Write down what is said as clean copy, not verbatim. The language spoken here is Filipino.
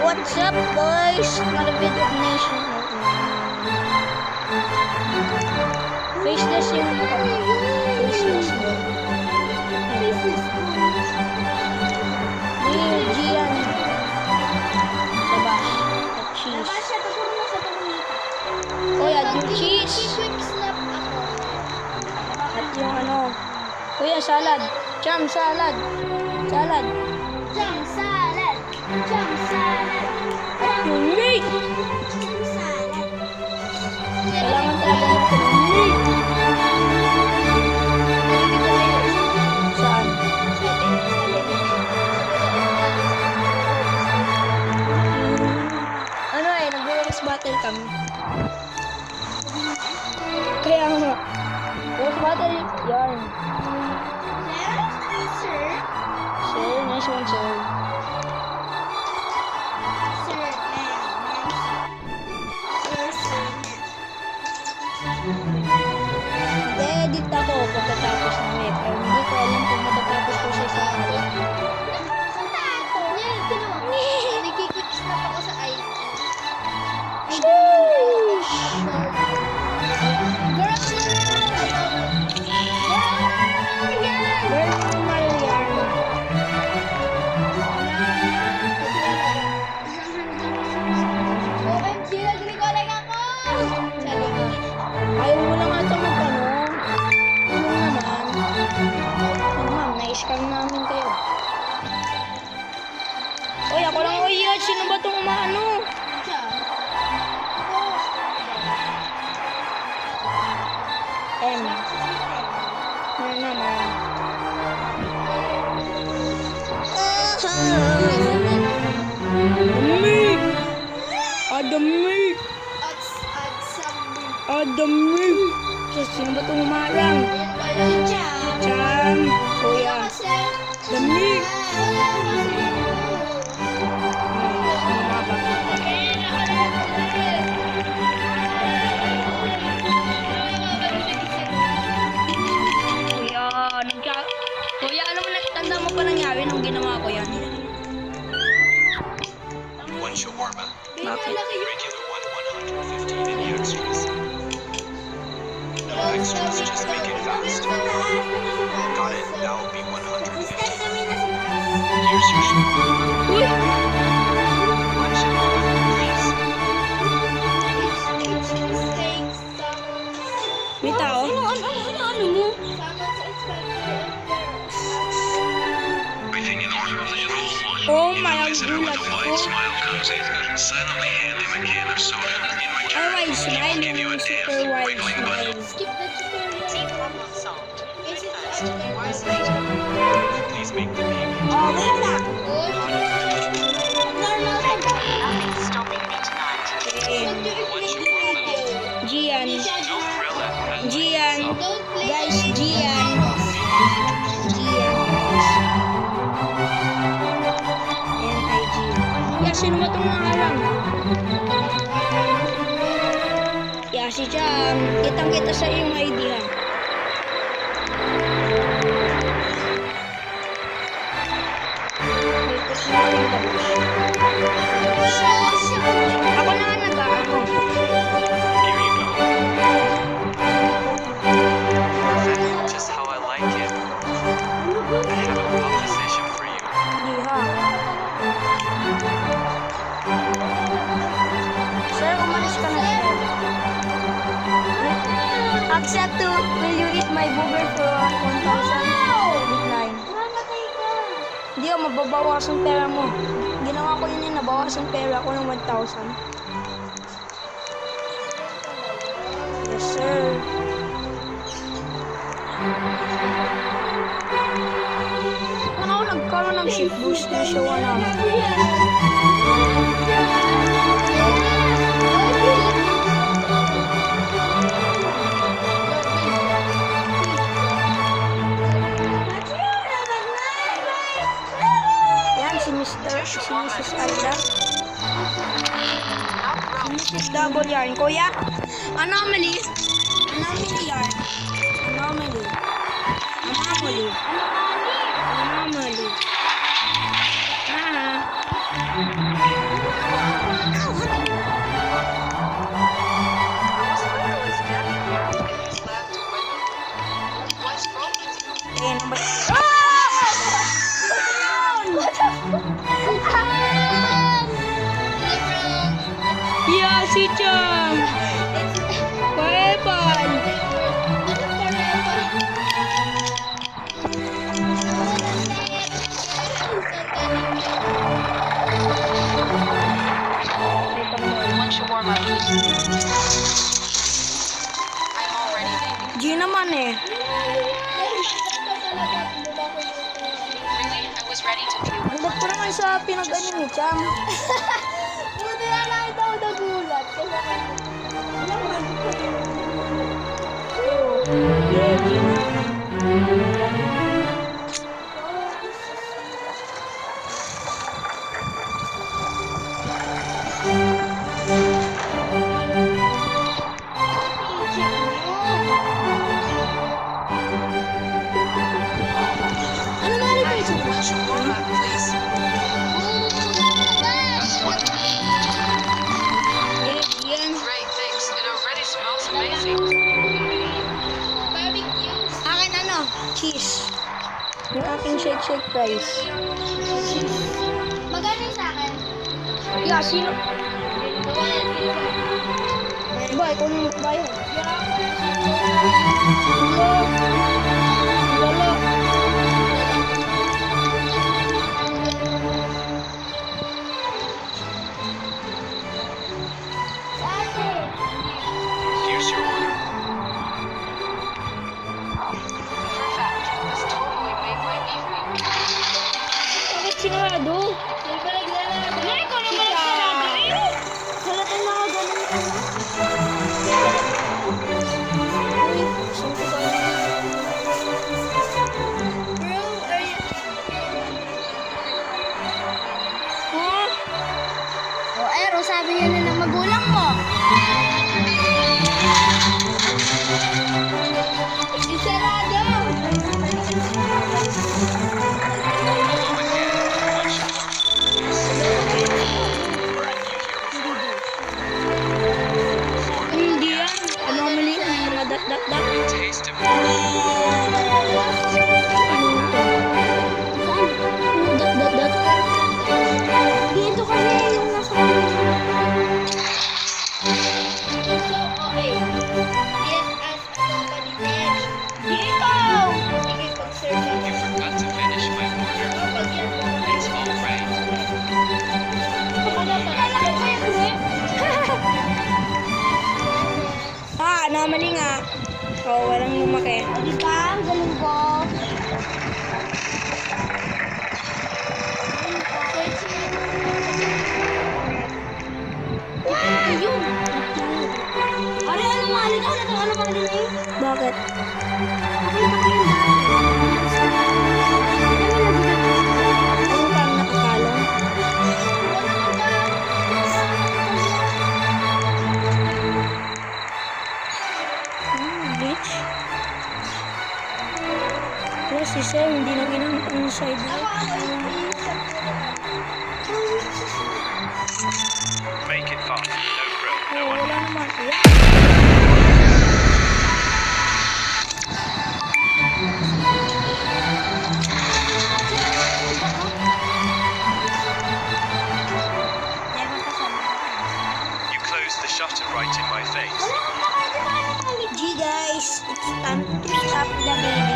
what's up boys? Another video of Nation. Faceless yung faceless mo. Gian. Labas. At cheese. Kuya, yung cheese. At yung ano. Kuya, salad. Jam salad. Salad. Jam salad. Jam salad. At yung meat. Jam salad. Kailangan talaga natin ng meat. Saan? Ano eh, nag-roast battle kami. Kaya nga. Roast battle, yan. Sir? Sir, nice one, sir. Sir, Edit ako pagkatapos ng web. Pero hindi ko alam kung matatapos ko siya sa akin. Nagkikwik snap ako sa IG. Sheesh! Girl, Marian. OMG, nagrecolect ako! Ayaw mo lang ata mag-ano. Ano naman? Ano ma'am, na-scam namin kayo. Uy, ako lang uyat. Sino ba itong umaano? M. Ano naman? Dami! Dami! Dami! Sino ba itong umarang? Chan! Kuya! Dami! Kuya, alam mo, tanda mo pa nangyari nung ginawa ko yan. One shawarma. Bakit? Regular one, 115. Any extras? No extras, just make it fast. Got it, that will be 115. Here's your shawarma. Uy! One shawarma, please. May tao? Ano mo? Everything in order. Oh my, gulat ko. Smile comes in. Silently hand him a can of soda. In return, Ay, wide smile. give you a Yung damn super wide wiggling smile. button. Skip the tutorial. Please make the payment. Oh, wala na. Okay. One shawarma. Gian. Don't grill it. Gian. Don't play. Guys, Gian. Gian. N-I-G. Yeah, sino ba itong nangarang? Yeah, si Jam. Kitang-kita sa iyong ID ha. Wait, tapos na rin tapos. Ako na nga nag-ano. Here you go. Perfect, just how I like it. I have a proposition for you. Hindi ha. Sir, umalis ka na sir. Accept to, will you eat my burger for 1,000? Decline. Hindi ako, mababawasan pera mo. Ginawa ko yun nabawasan pera ko ng 1,000. Yes, sir. Ano ako nagkaroon ng shift boost na siya wala. Yan, si Mrs. Alda. Si Mrs. Double yarn. Kuya, anomaly. Anomaly yarn. Anomaly. Anomaly. Anomaly. Ah. Eh, ano ba? Yeah, si Chang! Weapon! Once you warm up, I'm already leaving. G naman eh. Really? I was ready to view. Ang ba't ko naman sa pinag-ano ni Chang? Buti na lang ito ako nagulat. Kasi Yeah, G na. ano nga rin kayo? Once you warm up, please. That's wonderful. Eh, yan. Great, thanks. It already smells amazing. Barbecue. Akin ano? Cheese. Yung aking shake fries. Magkano yung sa akin? Yeah, sino? Ba, ikaw nang magbayad. Wala. Here's your order. Perfect. This totally made my evening. Bakit sinarado? Hindi pa naglalaro. Ay, ikaw naman ang sarado eh. Salata na ako ganun ka na. Uy, sumpo ka na. Bro, are you... Ha? O, Ero, sabi yun na ng magulang mo. Hindi sarado. Hello again. Much Weren't you here before? Hindi yan. Anomaly. Mga dat. Taste of Dat. Dito kasi yung nasa... So, okay. Yes, as a company then. Dito! Sige, pag-search You ako. forgot to finish my order. Kapag yan po. It's all right. Kailangan ko yung grip. Ah, anomaly nga. Oo, walang lumaki. O, diba? Ang galing ko. Ayun! Ano mali ka? Ano mali na yun? Bakit? Ano parang nakakalong? Bitch. Wala si Sir, hindi na ginamit ang side light. Make it fast. No grill. No Oh, one. wala naman. Ayan. You closed the shutter right in my face. G guys, it's time to stop the video.